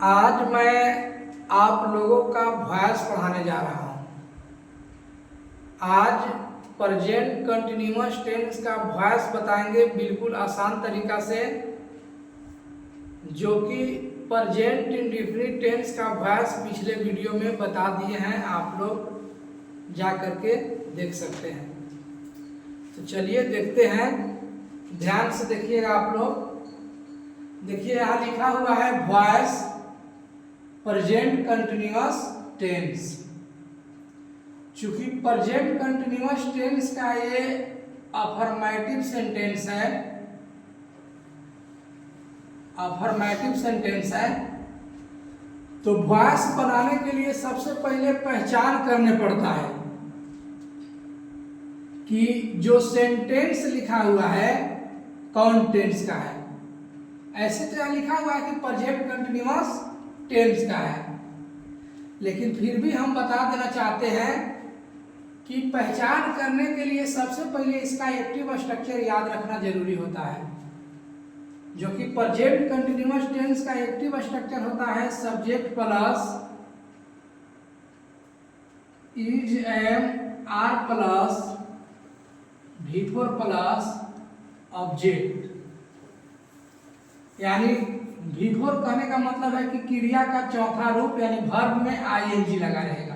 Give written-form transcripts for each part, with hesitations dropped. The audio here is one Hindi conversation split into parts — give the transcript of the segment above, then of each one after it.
आज मैं आप लोगों का वॉइस पढ़ाने जा रहा हूँ। आज प्रेजेंट कंटिन्यूअस टेंस का वॉइस बताएंगे बिल्कुल आसान तरीका से, जो कि प्रेजेंट इंडेफिनिट टेंस का वॉइस पिछले वीडियो में बता दिए हैं, आप लोग जा करके देख सकते हैं। तो चलिए देखते हैं, ध्यान से देखिएगा आप लोग। देखिए यहाँ लिखा हुआ है वॉइस प्रेजेंट कंटिन्यूअस टेंस। चूंकि प्रेजेंट कंटिन्यूअस टेंस का ये अफर्मेटिव सेंटेंस है, तो वॉइस बनाने के लिए सबसे पहले पहचान करने पड़ता है कि जो सेंटेंस लिखा हुआ है कौन टेंस का है। ऐसे तो लिखा हुआ है कि प्रेजेंट कंटिन्यूअस टेंस का है, लेकिन फिर भी हम बता देना चाहते हैं कि पहचान करने के लिए सबसे पहले इसका एक्टिव स्ट्रक्चर याद रखना जरूरी होता है, जो कि प्रेजेंट कंटिन्यूअस टेंस का एक्टिव स्ट्रक्चर होता है subject plus is am are plus V4 plus object. यानी V4 कहने का मतलब है कि क्रिया का चौथा रूप यानी वर्ब में ing लगा रहेगा।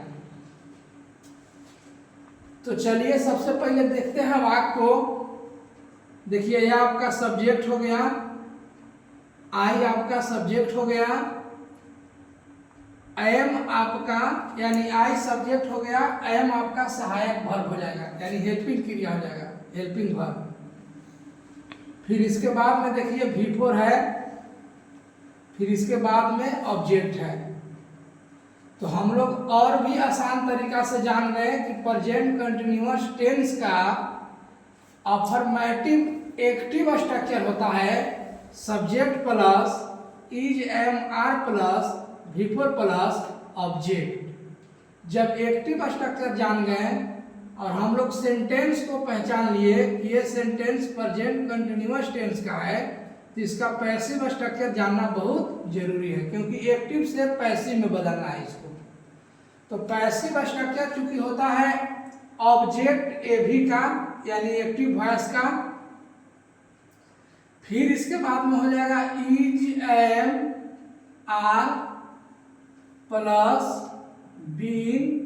तो चलिए सबसे पहले देखते हैं वाक्य को। देखिए यह आपका सब्जेक्ट हो गया, आई आपका सब्जेक्ट हो गया, एम आपका यानी आई सब्जेक्ट हो गया, एम आपका सहायक वर्ब हो जाएगा यानी हेल्पिंग क्रिया हो जाएगा, हेल्पिंग वर्ब। फिर इसके बाद में देखिए V4 है, फिर इसके बाद में ऑब्जेक्ट है। तो हम लोग और भी आसान तरीका से जान गए कि प्रेजेंट कंटिन्यूअस टेंस का अफर्मेटिव एक्टिव स्ट्रक्चर होता है subject plus is am are plus V4 plus object. जब एक्टिव स्ट्रक्चर जान गए और हम लोग सेंटेंस को पहचान लिए कि ये सेंटेंस प्रेजेंट कंटिन्यूअस टेंस का है, तो इसका पैसिव स्ट्रक्चर जानना बहुत जरूरी है, क्योंकि एक्टिव से पैसिव में बदलना है इसको। तो पैसिव स्ट्रक्चर चूंकि होता है ऑब्जेक्ट एभी का यानी एक्टिव वॉइस का, फिर इसके बाद में हो जाएगा is am are plus been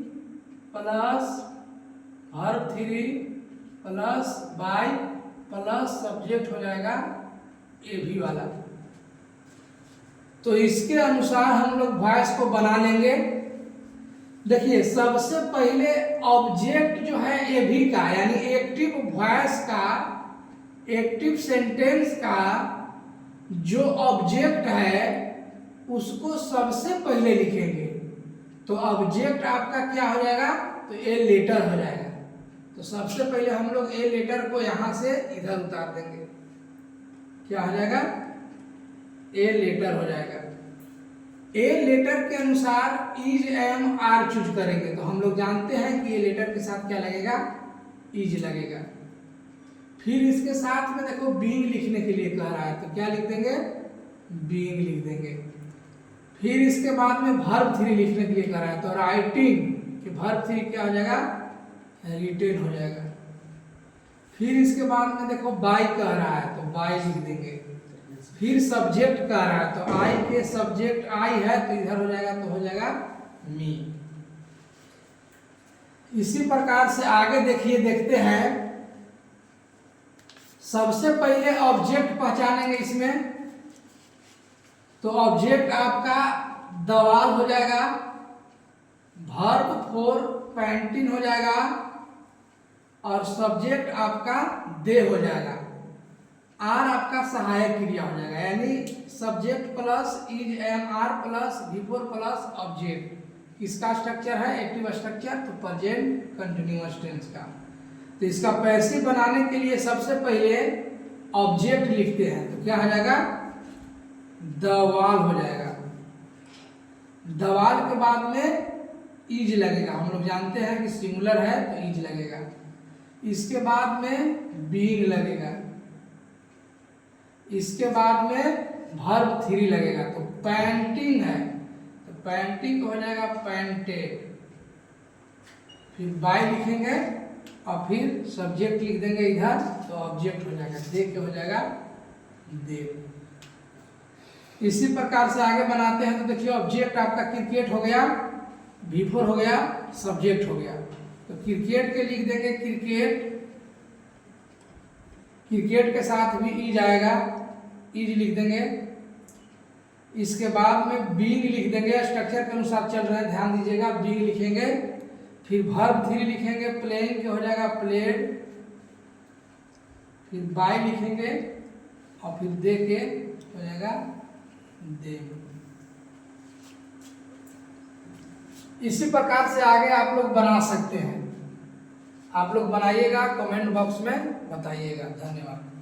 plus verb 3 plus by plus subject हो जाएगा एभी वाला। तो इसके अनुसार हम लोग वॉइस को बना लेंगे। देखिए सबसे पहले ऑब्जेक्ट जो है एभी का यानी एक्टिव वॉइस का, एक्टिव सेंटेंस का जो ऑब्जेक्ट है उसको सबसे पहले लिखेंगे। तो ऑब्जेक्ट आपका क्या हो जाएगा, तो ए लेटर हो जाएगा। तो सबसे पहले हम लोग ए लेटर को यहां से इधर उतार देंगे, क्या हो जाएगा, ए लेटर हो जाएगा। ए लेटर के अनुसार इज एम आर चूज करेंगे। तो हम लोग जानते हैं कि ए लेटर के साथ क्या लगेगा, इज लगेगा। फिर इसके साथ में देखो बीइंग लिखने के लिए कह रहा है, तो क्या लिख देंगे, बीइंग लिख देंगे। फिर इसके बाद में वर्ब 3 लिखने के लिए कह रहा है, तो राइटिंग कि वर्ब 3 क्या हो जाएगा, रिटेन हो जाएगा। फिर इसके बाद में देखो बाय कह रहा है, तो बाय लिख देंगे। फिर सब्जेक्ट कह रहा है, तो आई के सब्जेक्ट आई है, तो इधर हो जाएगा, तो हो जाएगा मी। इसी प्रकार से आगे देखिए, देखते हैं। सबसे पहले ऑब्जेक्ट पहचानेंगे इसमें। तो ऑब्जेक्ट आपका दवाल हो जाएगा, वर्ब 4 पेंटिंग हो जाएगा और सब्जेक्ट आपका दे हो जाएगा। आर आपका सहायक क्रिया हो जाएगा यानी subject plus is am are plus V4 plus object. इसका स्ट्रक्चर है एक्टिव स्ट्रक्चर, तो प्रेजेंट कंटिन्यूअस टेंस का। तो इसका पैसिव बनाने के लिए सबसे पहले ऑब्जेक्ट लिखते हैं, तो क्या हो जाएगा, दवाल हो जाएगा। दवाल के बाद में इज लगेगा, हम लोग जानते हैं कि सिंगुलर है तो इज लगेगा। इसके बाद में बीइंग लगेगा, इसके बाद में वर्ब थ्री लगेगा, तो पेंटिंग है तो पेंटिंग हो जाएगा पेंटेड, फिर बाय लिखेंगे और फिर सब्जेक्ट लिख देंगे इधर, तो ऑब्जेक्ट हो जाएगा, देख हो जाएगा देव। इसी प्रकार से आगे बनाते हैं, तो देखिए ऑब्जेक्ट आपका क्रिकेट हो गया, V4 हो गया, सब्जेक्ट हो गया, तो क्रिकेट के लिख देंगे क्रिकेट, क्रिकेट के साथ भी ई जाएगा, इज लिख देंगे। इसके बाद में बीइंग लिख देंगे, स्ट्रक्चर के अनुसार चल रहे हैं, ध्यान दीजिएगा, बीइंग लिखेंगे, फिर वर्ब थ्री लिखेंगे, प्लेइंग के हो जाएगा प्लेड, फिर बाय लिखेंगे और फिर दे के हो जाएगा दे। इसी प्रकार से आगे आप लोग बना सकते हैं, आप लोग बनाइएगा, कमेंट बॉक्स में बताइएगा। धन्यवाद।